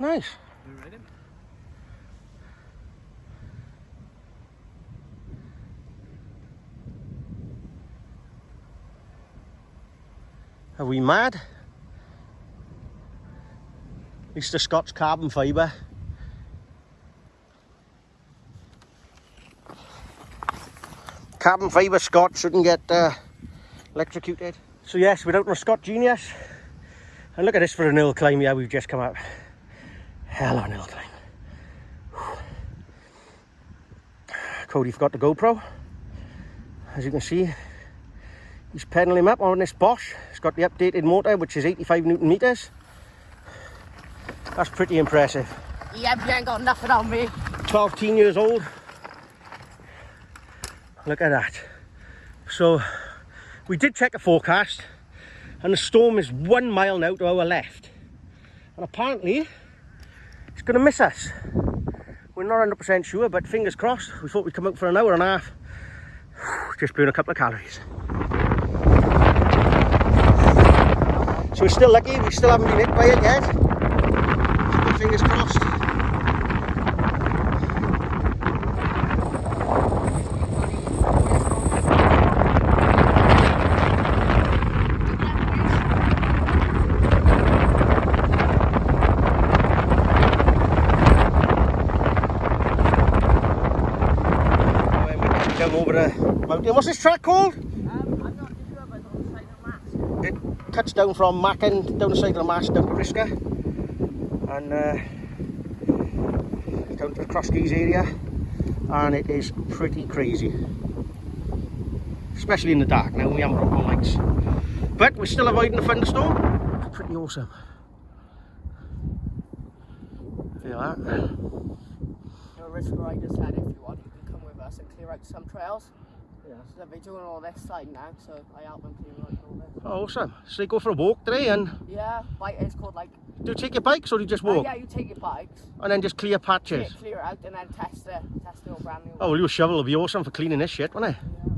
Nice. We're riding. Are we mad? At least the Scott's carbon fibre. Carbon fibre Scott shouldn't get electrocuted. So yes, we're out on a Scott Genius. And look at this for an hill climb. Yeah, we've just come up. Hell of an hill climb. Cody forgot the GoPro. As you can see, he's pedalling him up on this Bosch. It's got the updated motor, which is 85 Newton meters. That's pretty impressive. Yeah, you ain't got nothing on me. 12 years old. Look at that. So we did check the forecast, and the storm is 1 mile now to our left, and apparently it's going to miss us. We're not 100% sure, but fingers crossed. We thought we'd come out for an hour and a half, just burn a couple of calories. So we're still lucky, we still haven't been hit by it yet. So fingers crossed. Over the mountain. What's this track called? I'm not too sure, but it's on the side of the mast. It cuts down from Mackin down the side of the mast down to Brisker and down to the Crosskeys area, and it is pretty crazy, especially in the dark. Now we haven't got no lights, but we're still avoiding the thunderstorm. It's pretty awesome. Feel that? The risk rider said if you want, you can come with us and clear out some trails. Yeah. So they're doing all this side now, so I help them clear out all this. Oh, awesome. So you go for a walk today and... Yeah, bike is called like... Do you take your bikes or do you just walk? Yeah, you take your bikes. And then just clear patches? Clear it out and then test it all brand new. Oh, well, your shovel will be awesome for cleaning this shit, won't it? Yeah.